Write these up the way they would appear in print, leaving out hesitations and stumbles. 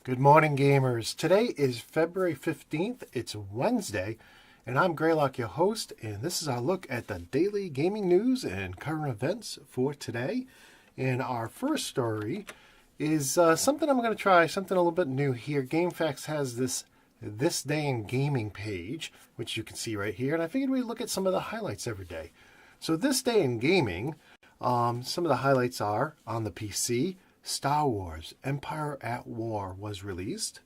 Good morning, gamers. Today is February 15th. It's Wednesday, and I'm Greylock, your host, and this is our look at the daily gaming news and current events for today. And our first story is something I'm going to try, something a little bit new here. GameFAQs has this Day in Gaming page, which you can see right here, and I figured we'd look at some of the highlights every day. So this day in gaming, some of the highlights are on the PC. Star Wars Empire at War was released.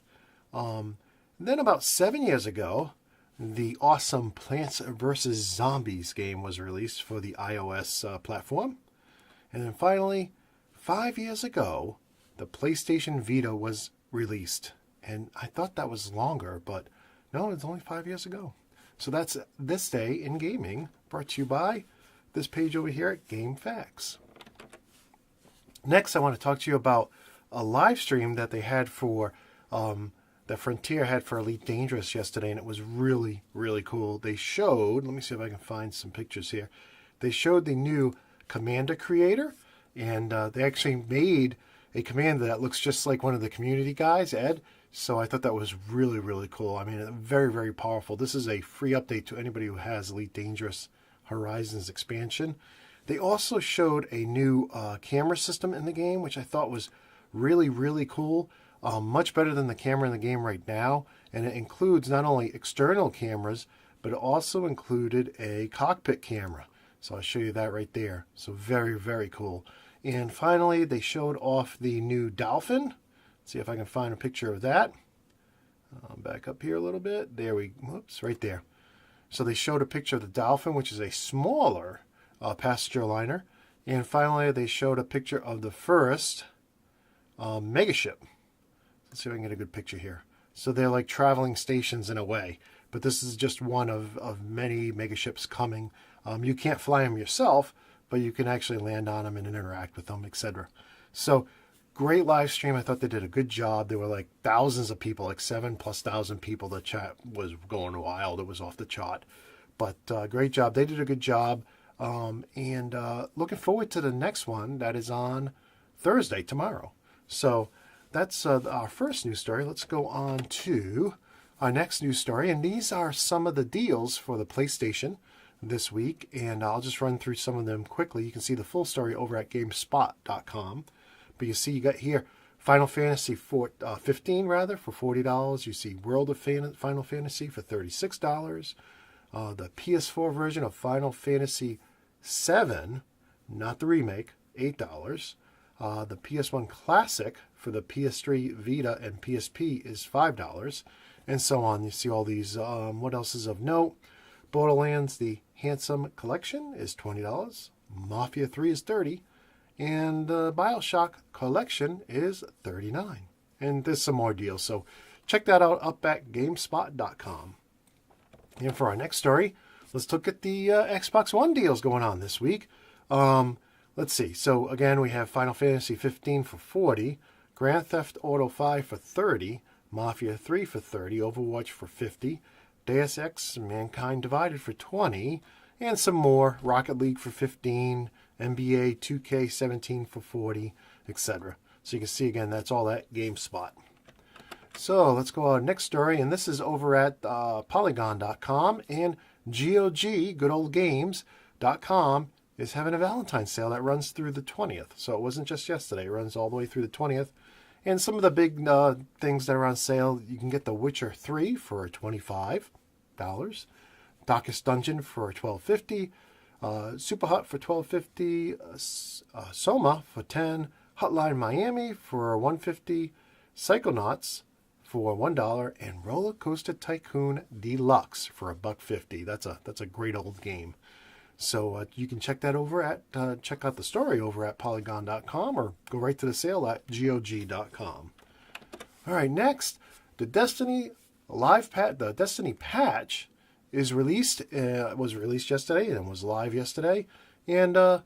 Then about 7 years ago, the awesome Plants vs. Zombies game was released for the iOS platform. And then finally, 5 years ago, the PlayStation Vita was released. And I thought that was longer, but no, it's only 5 years ago. So that's This Day in Gaming, brought to you by this page over here at GameFAQs. Next, I want to talk to you about a live stream that they had for, that Frontier had for Elite Dangerous yesterday, and it was really, really cool. They showed, let me see if I can find some pictures here. They showed the new Commander Creator, and they actually made a commander that looks just like one of the community guys, Ed. So I thought that was really, really cool. I mean, very, very powerful. This is a free update to anybody who has Elite Dangerous Horizons expansion. They also showed a new camera system in the game, which I thought was really, really cool. Much better than the camera in the game right now. And it includes not only external cameras, but it also included a cockpit camera. So I'll show you that right there. So very, very cool. And finally, they showed off the new Dolphin. Let's see if I can find a picture of that. Back up here a little bit. Whoops, right there. So they showed a picture of the Dolphin, which is a smaller passenger liner. And finally, they showed a picture of the first megaship. Let's see if I can get a good picture here. So they're like traveling stations in a way, but this is just one of many megaships coming. You can't fly them yourself, but you can actually land on them and interact with them, etc. So great live stream. I thought they did a good job. There were like thousands of people, like 7,000+ people. The chat was going wild. It was off the chart. But great job. They did a good job. And looking forward to the next one that is on Thursday, tomorrow. So that's our first news story. Let's go on to our next news story. And these are some of the deals for the PlayStation this week. And I'll just run through some of them quickly. You can see the full story over at GameSpot.com. But you see you got here Final Fantasy 15 rather for $40. You see World of Final Fantasy for $36. The PS4 version of Final Fantasy 7, not the remake, $8. The PS1 Classic for the PS3, Vita, and PSP is $5, and so on. You see all these. What else is of note? Borderlands, the Handsome Collection is $20. Mafia 3 is $30. And the Bioshock Collection is $39. And there's some more deals, so check that out up at GameSpot.com. And for our next story, let's look at the Xbox One deals going on this week. Let's see. So again, we have Final Fantasy 15 for $40, Grand Theft Auto 5 for $30, Mafia 3 for $30, Overwatch for $50, Deus Ex Mankind Divided for $20, and some more. Rocket League for $15, NBA 2K17 for $40, etc. So you can see again, that's all at GameSpot. So let's go on our next story, and this is over at Polygon.com, and GOG, Good Old Games.com, is having a Valentine's sale that runs through the 20th. So it wasn't just yesterday, it runs all the way through the 20th. And some of the big things that are on sale, you can get The Witcher 3 for $25, Darkest Dungeon for $12.50, Super Hut for $12.50, Soma for $10, Hotline Miami for $150, Psychonauts for $1, and Roller Coaster Tycoon Deluxe for $1.50. That's a great old game. So you can check that over at check out the story over at Polygon.com, or go right to the sale at GOG.com. All right, next, the Destiny patch is released. Was released yesterday and was live yesterday, and all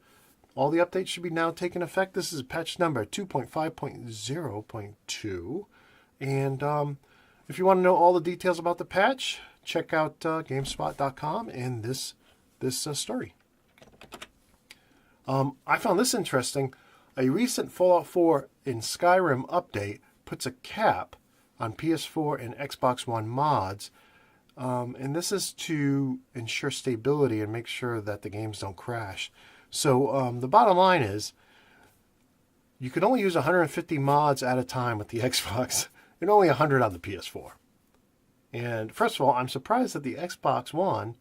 the updates should be now taking effect. This is patch number 2.5.0.2. And if you want to know all the details about the patch, check out GameSpot.com and this story. I found this interesting. A recent Fallout 4 in Skyrim update puts a cap on PS4 and Xbox One mods. And this is to ensure stability and make sure that the games don't crash. So the bottom line is, you can only use 150 mods at a time with the Xbox, and only 100 on the PS4. And first of all, I'm surprised that the Xbox One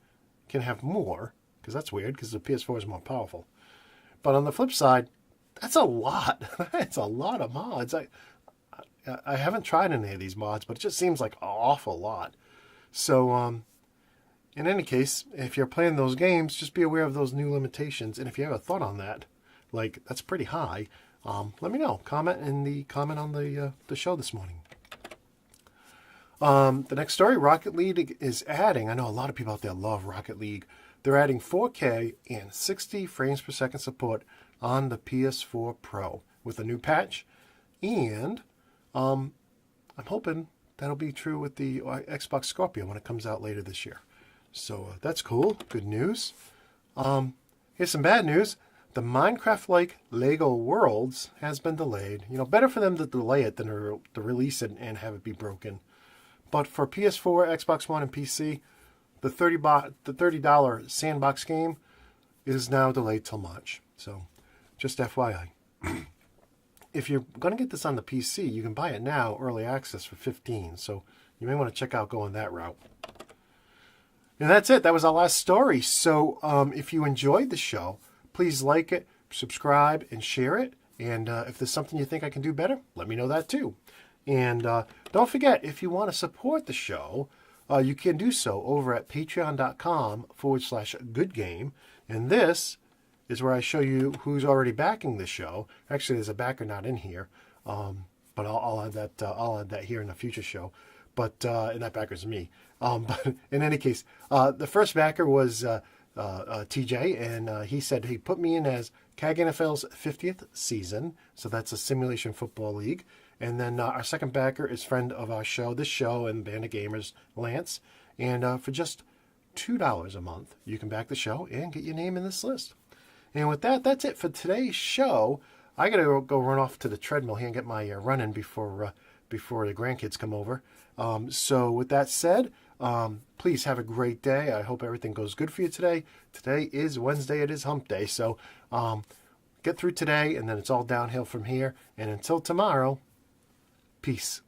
can have more, because that's weird, because the PS4 is more powerful. But on the flip side, that's a lot. It's a lot of mods. I haven't tried any of these mods, but it just seems like an awful lot. So, in any case, if you're playing those games, just be aware of those new limitations. And if you have a thought on that, like, that's pretty high, let me know. Comment on the show this morning. The next story, Rocket League is adding, I know a lot of people out there love Rocket League. They're adding 4K and 60 frames per second support on the PS4 Pro with a new patch. And I'm hoping that'll be true with the Xbox Scorpio when it comes out later this year. So that's cool. Good news. Here's some bad news. The Minecraft-like Lego Worlds has been delayed. You know, better for them to delay it than to release it and have it be broken. But for PS4, Xbox One, and PC, the $30 sandbox game is now delayed till March. So, just FYI. If you're going to get this on the PC, you can buy it now, early access for $15. So, you may want to check out going that route. And that's it. That was our last story. So, if you enjoyed the show, please like it, subscribe, and share it. And if there's something you think I can do better, let me know that too. And don't forget, if you want to support the show, you can do so over at patreon.com/goodgame. And this is where I show you who's already backing the show. Actually, there's a backer not in here, but I'll add that. I'll add that here in a future show. But and that backer's me. But in any case, the first backer was TJ, and he said he put me in as CAG NFL's 50th season. So that's a simulation football league. And then our second backer is friend of our show, this show, and Band of Gamers, Lance. And for just $2 a month, you can back the show and get your name in this list. And with that, that's it for today's show. I got to go run off to the treadmill here and get my run in before the grandkids come over. So with that said, please have a great day. I hope everything goes good for you today. Today is Wednesday. It is hump day. So get through today, and then it's all downhill from here. And until tomorrow, peace.